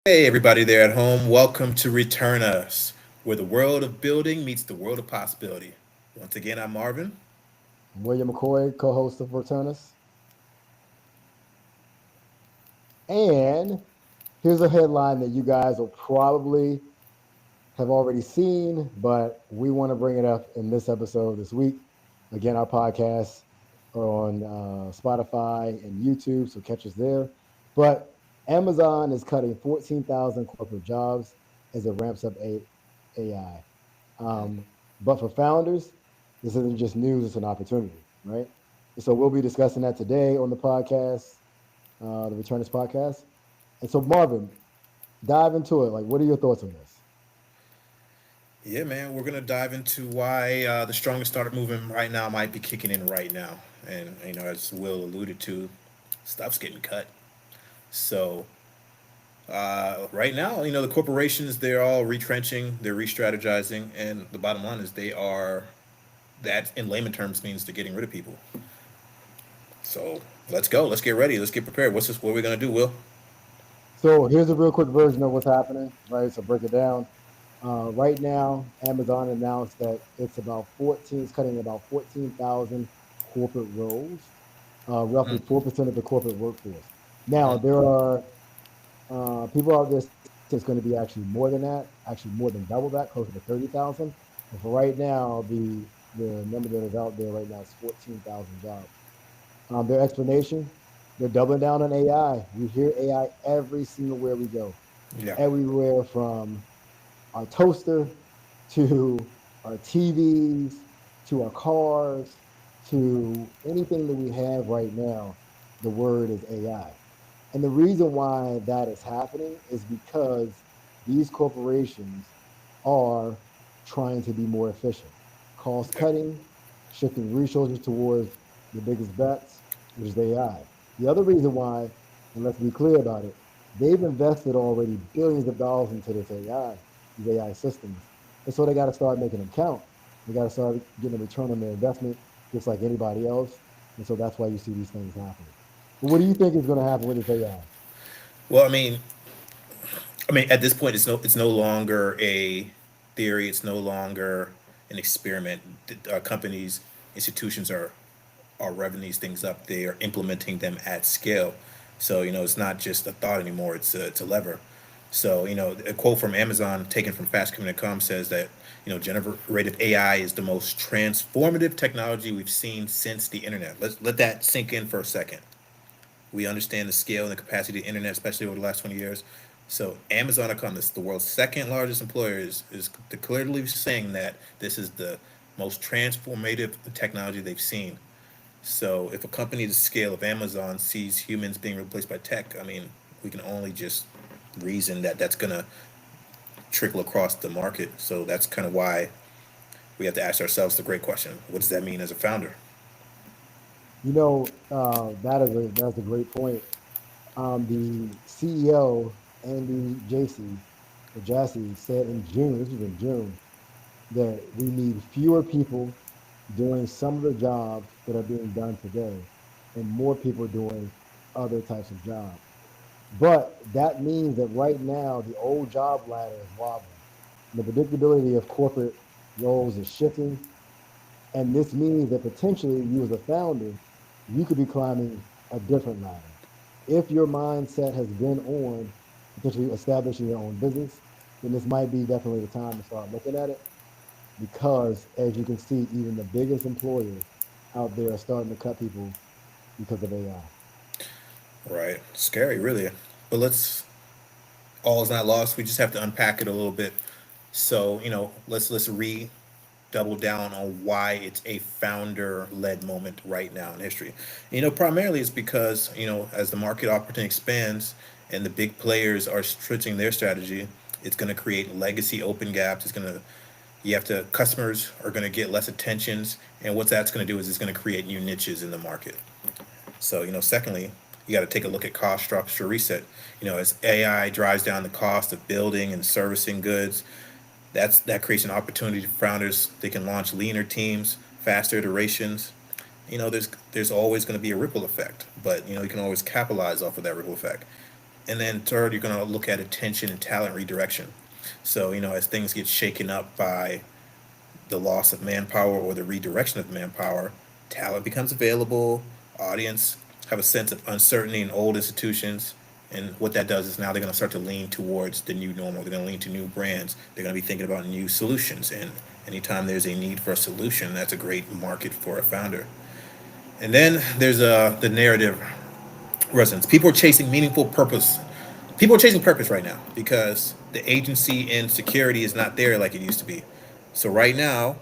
Hey, everybody there at home. Welcome to Return Us, where the world of building meets the world of possibility. Once again, I'm Marvin. I'm William McCoy, co-host of Returnus. And here's a headline that you guys will probably have already seen, but we want to bring it up in this episode this week. Again, our podcasts are on Spotify and YouTube, so catch us there. But Amazon is cutting 14,000 corporate jobs as it ramps up AI. Um, but for founders, this isn't just news, it's an opportunity, right? So we'll be discussing that today on the podcast, the Returners podcast. And so, Marvin, dive into it. Like, what are your thoughts on this? Yeah, man, we're going to dive into why the strongest startup movement right now might be kicking in right now. And, as Will alluded to, stuff's getting cut. So, right now, the corporations, they're all retrenching, they're re strategizing. And the bottom line is that in layman terms means they're getting rid of people. So, let's go. Let's get ready. Let's get prepared. What are we going to do, Will? So, here's a real quick version of what's happening, right? So, break it down. Right now, Amazon announced that it's cutting about 14,000 corporate roles, roughly 4% of the corporate workforce. Now, there are people out there saying it's going to be actually more than that, actually more than double that, closer to 30,000. But for right now, the number that is out there right now is 14,000 jobs. Their explanation: they're doubling down on AI. We hear AI every single where we go, Yeah. everywhere from our toaster to our TVs to our cars to anything that we have right now. The word is AI. And the reason why that is happening is because these corporations are trying to be more efficient, cost Yeah. cutting, shifting resources towards the biggest bets, which is AI. The other reason why, and let's be clear about it, they've invested already billions of dollars into this AI, these AI systems. And so they got to start making them count. They got to start getting a return on their investment, just like anybody else. And so that's why you see these things happening. But what do you think is going to happen with this AI? Well, at this point, it's no longer a theory. It's no longer an experiment. Companies, institutions are revving these things up. They are implementing them at scale. So it's not just a thought anymore. It's a lever. So a quote from Amazon taken from Fast.com says that generative AI is the most transformative technology we've seen since the internet. Let's let that sink in for a second. We understand the scale and the capacity of the internet, especially over the last 20 years. So Amazon.com, this the world's second largest employer, is clearly saying that this is the most transformative technology they've seen. So if a company the scale of Amazon sees humans being replaced by tech, we can only just reason that that's gonna trickle across the market. So that's kind of why we have to ask ourselves the great question: what does that mean as a founder? That's a great point. The CEO Andy Jassy said in June. This was in June that we need fewer people doing some of the jobs that are being done today, and more people doing other types of jobs. But that means that right now the old job ladder is wobbling. The predictability of corporate roles is shifting. And this means that potentially you as a founder, you could be climbing a different ladder. If your mindset has been on potentially establishing your own business, then this might be definitely the time to start looking at it because as you can see, even the biggest employers out there are starting to cut people because of AI. Right, scary, really. But all is not lost. We just have to unpack it a little bit. So let's re double down on why it's a founder led moment right now in history. Primarily it's because as the market opportunity expands and the big players are switching their strategy, it's going to create legacy open gaps. You have to customers are going to get less attentions, and what that's going to do is it's going to create new niches in the market. So, secondly, you got to take a look at cost structure reset. As AI drives down the cost of building and servicing goods, that creates an opportunity for founders. They can launch leaner teams, faster iterations. There's always going to be a ripple effect, but you can always capitalize off of that ripple effect. And then third, you're going to look at attention and talent redirection. So, as things get shaken up by the loss of manpower or the redirection of manpower, talent becomes available, audience have a sense of uncertainty in old institutions. And what that does is now they're going to start to lean towards the new normal. They're going to lean to new brands. They're going to be thinking about new solutions. And anytime there's a need for a solution, that's a great market for a founder. And then there's the narrative resonance. People are chasing meaningful purpose. People are chasing purpose right now because the agency and security is not there like it used to be. So right now,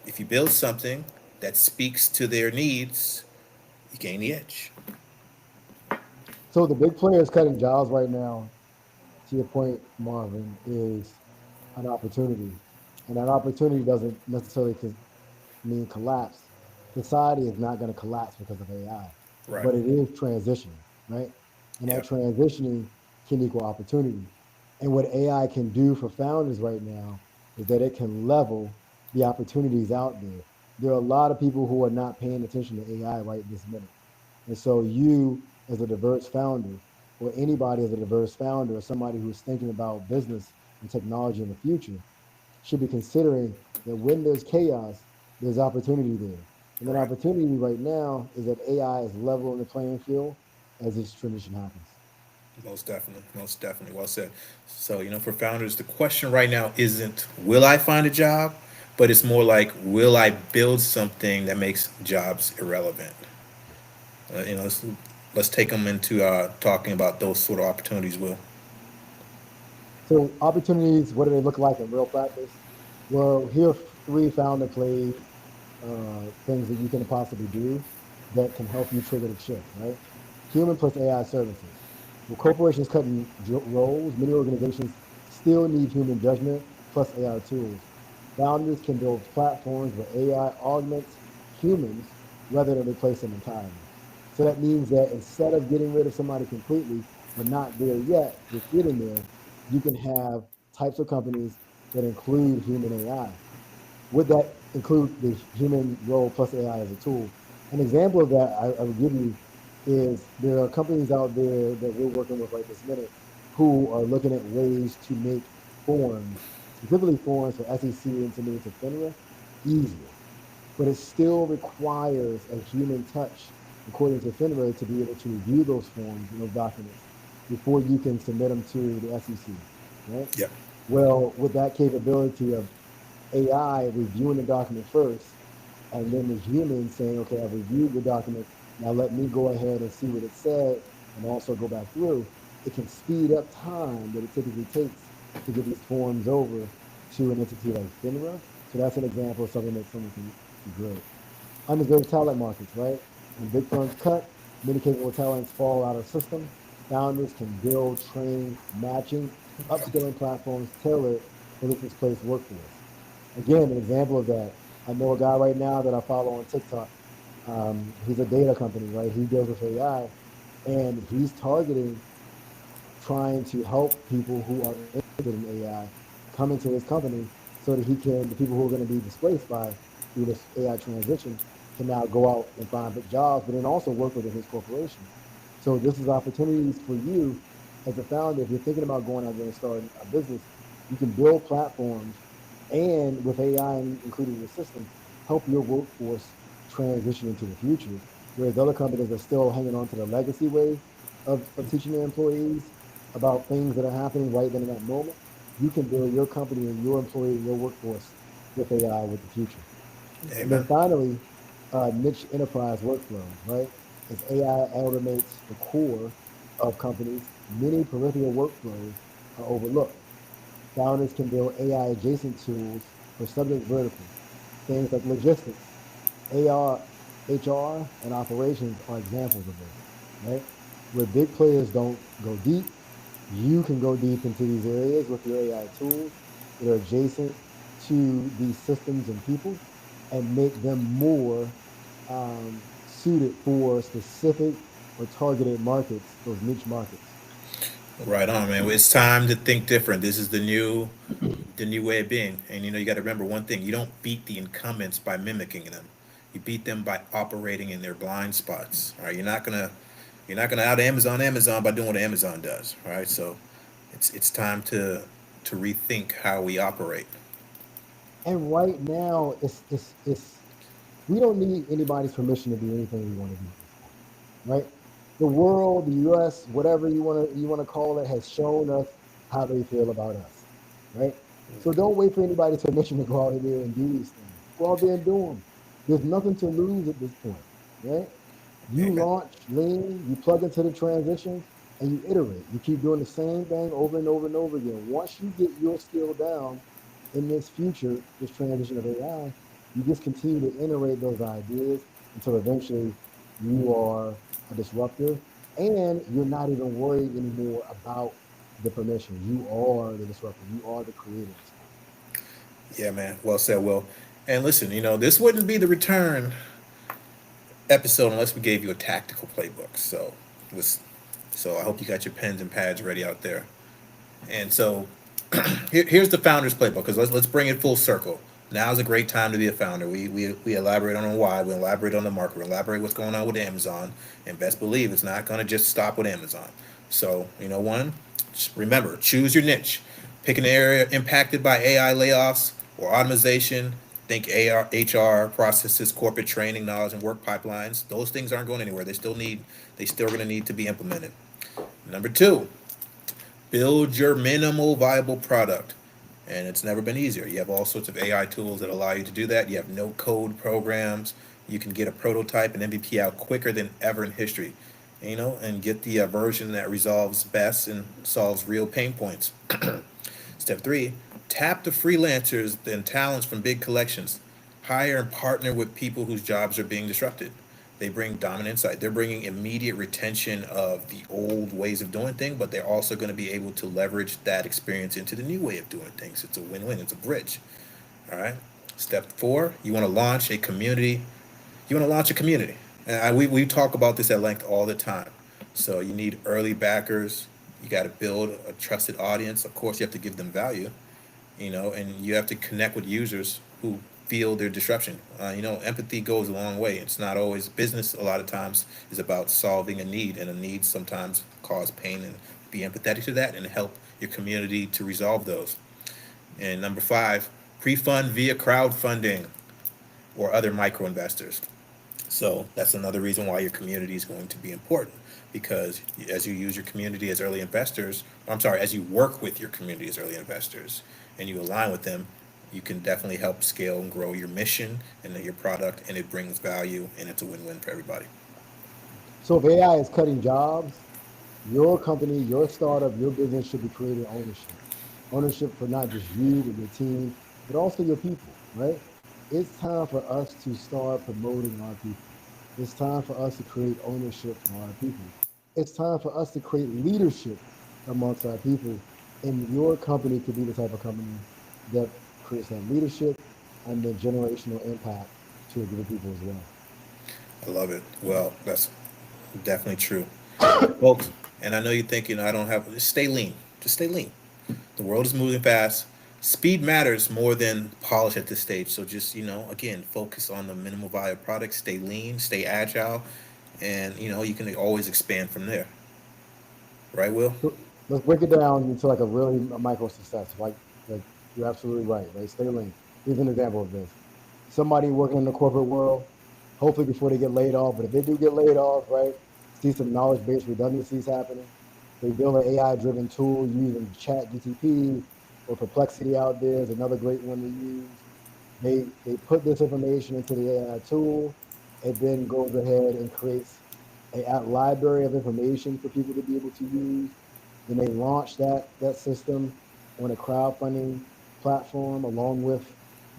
if you build something that speaks to their needs, you gain the edge. So the big players cutting jobs right now, to your point, Marvin, is an opportunity. And that opportunity doesn't necessarily mean collapse. Society is not going to collapse because of AI, Right. but it is transitioning, right? And that Yep. transitioning can equal opportunity. And what AI can do for founders right now is that it can level the opportunities out there. There are a lot of people who are not paying attention to AI right this minute. And so you, as a diverse founder, or anybody as a diverse founder, or somebody who's thinking about business and technology in the future, should be considering that when there's chaos, there's opportunity there. And that Right. opportunity right now is that AI is leveling the playing field as this transition happens. Most definitely. Most definitely. Well said. So, for founders, the question right now isn't will I find a job, but it's more like will I build something that makes jobs irrelevant? Let's take them into talking about those sort of opportunities. Will. So opportunities, what do they look like in real practice? Well, here are three founder play things that you can possibly do that can help you trigger the shift, right? Human plus AI services. With corporations cutting roles, many organizations still need human judgment plus AI tools. Founders can build platforms where AI augments humans rather than replace them entirely. So that means that instead of getting rid of somebody completely, we're not there yet, we're getting there. You can have types of companies that include human AI. Would that include the human role plus AI as a tool? An example of that I would give you is there are companies out there that we're working with right this minute who are looking at ways to make forms, specifically forms for SEC and submitting to FINRA, easier. But it still requires a human touch, according to FINRA, to be able to review those forms and those documents before you can submit them to the SEC, right? Yep. Well, with that capability of AI reviewing the document first, and then the human saying, okay, I've reviewed the document. Now let me go ahead and see what it said and also go back through. It can speed up time that it typically takes to get these forms over to an entity like FINRA. So that's an example of something that someone can do great. Undeserved talent markets, right? When big firms cut, many capable talents fall out of the system. Founders can build, train, matching, upskilling platforms tailored for this displaced workforce. Again, an example of that. I know a guy right now that I follow on TikTok. He's a data company, right? He deals with AI, and he's targeting trying to help people who are interested in AI come into his company so that he can, the people who are going to be displaced by through this AI transition can now go out and find jobs, but then also work within his corporation. So this is opportunities for you as a founder. If you're thinking about going out there and starting a business, you can build platforms and with AI included in the system, help your workforce transition into the future. Whereas other companies are still hanging on to the legacy way of teaching their employees about things that are happening right then in that moment. You can build your company and your employee and your workforce with AI with the future. And then Amen. finally, niche enterprise workflows, right? As AI automates the core of companies, many peripheral workflows are overlooked. Founders can build AI adjacent tools for subject verticals. Things like logistics, AR, HR, and operations are examples of this, right? Where big players don't go deep, you can go deep into these areas with your AI tools that are adjacent to these systems and people and make them more suited for specific or targeted markets, those niche markets. Right on, man. Well, it's time to think different. This is the new way of being. And you got to remember one thing: you don't beat the incumbents by mimicking them. You beat them by operating in their blind spots. All right, you're not gonna You're not going to out Amazon by doing what Amazon does, right? So it's time to rethink how we operate. And right now, it's we don't need anybody's permission to do anything we want to do at this point, right? The world, the U.S., whatever you want to call it, has shown us how they feel about us, right? So don't wait for anybody's permission to go out there and do these things. Go out there and do them. There's nothing to lose at this point, right? You Amen. launch lean, you plug into the transitions, and you iterate. You keep doing the same thing over and over and over again. Once you get your skill down in this future, this transition of AI, you just continue to iterate those ideas until eventually you are a disruptor and you're not even worried anymore about the permission. You are the disruptor. You are the creator at this point. Yeah, man. Well said, Will. And listen, this wouldn't be the return episode unless we gave you a tactical playbook. Was so I hope you got your pens and pads ready out there. And so here's the founder's playbook because let's bring it full circle. Now's a great time to be a founder. We elaborate on why, we elaborate on the market, we elaborate what's going on with Amazon, and best believe it's not going to just stop with Amazon. So, one, remember, choose your niche. Pick an area impacted by AI layoffs or automation. Think AR, HR processes, corporate training, knowledge, and work pipelines. Those things aren't going anywhere. They still going to need to be implemented. Number two, build your minimal viable product. And it's never been easier. You have all sorts of AI tools that allow you to do that. You have no code programs. You can get a prototype and MVP out quicker than ever in history, and get the version that resolves best and solves real pain points. Step three, tap the freelancers and talents from big collections. Hire and partner with people whose jobs are being disrupted. They bring dominant insight. They're bringing immediate retention of the old ways of doing things, but they're also going to be able to leverage that experience into the new way of doing things. It's a win-win. It's a bridge. All right. Step four, you want to launch a community. You want to launch a community. And we talk about this at length all the time. So you need early backers. You got to build a trusted audience. Of course, you have to give them value, and you have to connect with users who feel their disruption. Empathy goes a long way. It's not always business. A lot of times is about solving a need, and a need sometimes cause pain, and be empathetic to that and help your community to resolve those. And number five, pre-fund via crowdfunding or other micro investors. So that's another reason why your community is going to be important because as you use your community as early investors, I'm sorry, as you work with your community as early investors and you align with them, you can definitely help scale and grow your mission and your product, and it brings value, and it's a win-win for everybody. So if AI is cutting jobs, your company, your startup, your business should be creating ownership. Ownership for not just you, but your team, but also your people, right? It's time for us to start promoting our people. It's time for us to create ownership for our people. It's time for us to create leadership amongst our people. And your company could be the type of company that creates that leadership and the generational impact to a group of people as well. I love it. Well, that's definitely true. Folks, and I know you're thinking, I don't have, just stay lean. Just stay lean. The world is moving fast. Speed matters more than polish at this stage. So just, again, focus on the minimal viable product, stay lean, stay agile, and, you can always expand from there. Right, Will? So let's break it down into like a really micro success. Like you're absolutely right, right? Stay lean. Here's an example of this. Somebody working in the corporate world, hopefully before they get laid off, but if they do get laid off, right, see some knowledge-based redundancies happening. They build an AI-driven tool using Chat GTP or Perplexity out there is another great one to use. They put this information into the AI tool. It then goes ahead and creates a library of information for people to be able to use. Then they launch that system on a crowdfunding platform along with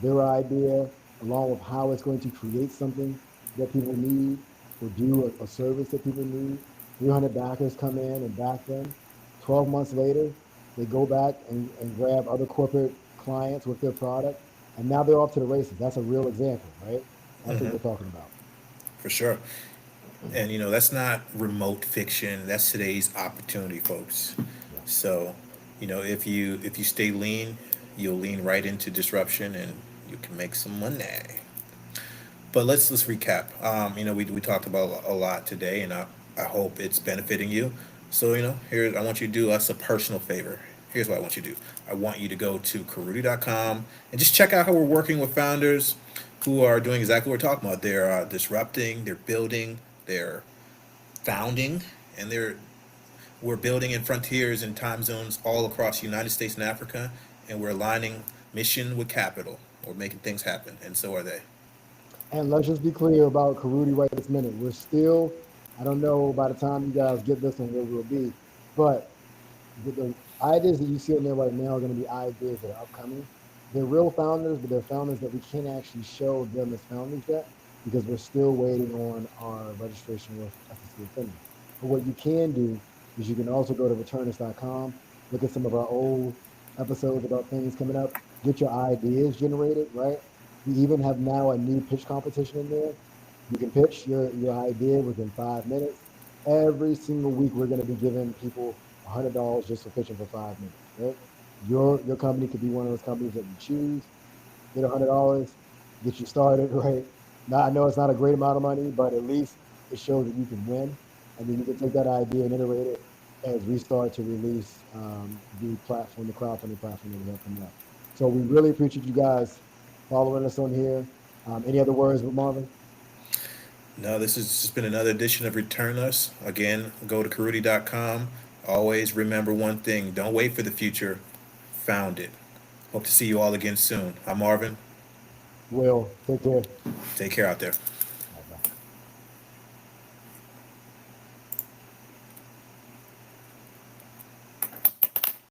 their idea, along with how it's going to create something that people need or do a service that people need. 300 backers come in and back them. 12 months later, they go back and grab other corporate clients with their product, and now they're off to the races. That's a real example, right? That's what Hmm. we're talking about. For sure. And that's not remote fiction. That's today's opportunity, folks. Yeah. So, if you stay lean, you'll lean right into disruption, and you can make some money. But let's recap. We talked about a lot today, and I hope it's benefiting you. So, here, I want you to do us a personal favor. Here's what I want you to do. I want you to go to Karuti.com and just check out how we're working with founders who are doing exactly what we're talking about. They're disrupting, they're building, they're founding, and we're building in frontiers and time zones all across the United States and Africa, and we're aligning mission with capital. We're making things happen, and so are they. And let's just be clear about Karuti right this minute. We're still, I don't know by the time you guys get this one where we'll be, but the ideas that you see on there right now are going to be ideas that are upcoming. They're real founders, but they're founders that we can't actually show them as founders yet because we're still waiting on our registration with SEC Offender. But what you can do is you can also go to returnus.com, look at some of our old episodes about things coming up, get your ideas generated, right? We even have now a new pitch competition in there. You can pitch your idea within 5 minutes. Every single week, we're going to be giving people $100 just for pitching for 5 minutes. Right? Your company could be one of those companies that you choose. Get $100, get you started. Right? Now I know it's not a great amount of money, but at least it shows that you can win, and then you can take that idea and iterate it as we start to release the platform, the crowdfunding platform that we have coming up. So we really appreciate you guys following us on here. Any other words with Marvin? No, this has just been another edition of Return Us. Again, go to Karuti.com. Always remember one thing, don't wait for the future, found it. Hope to see you all again soon. I'm Marvin. Will, take care. Take care out there.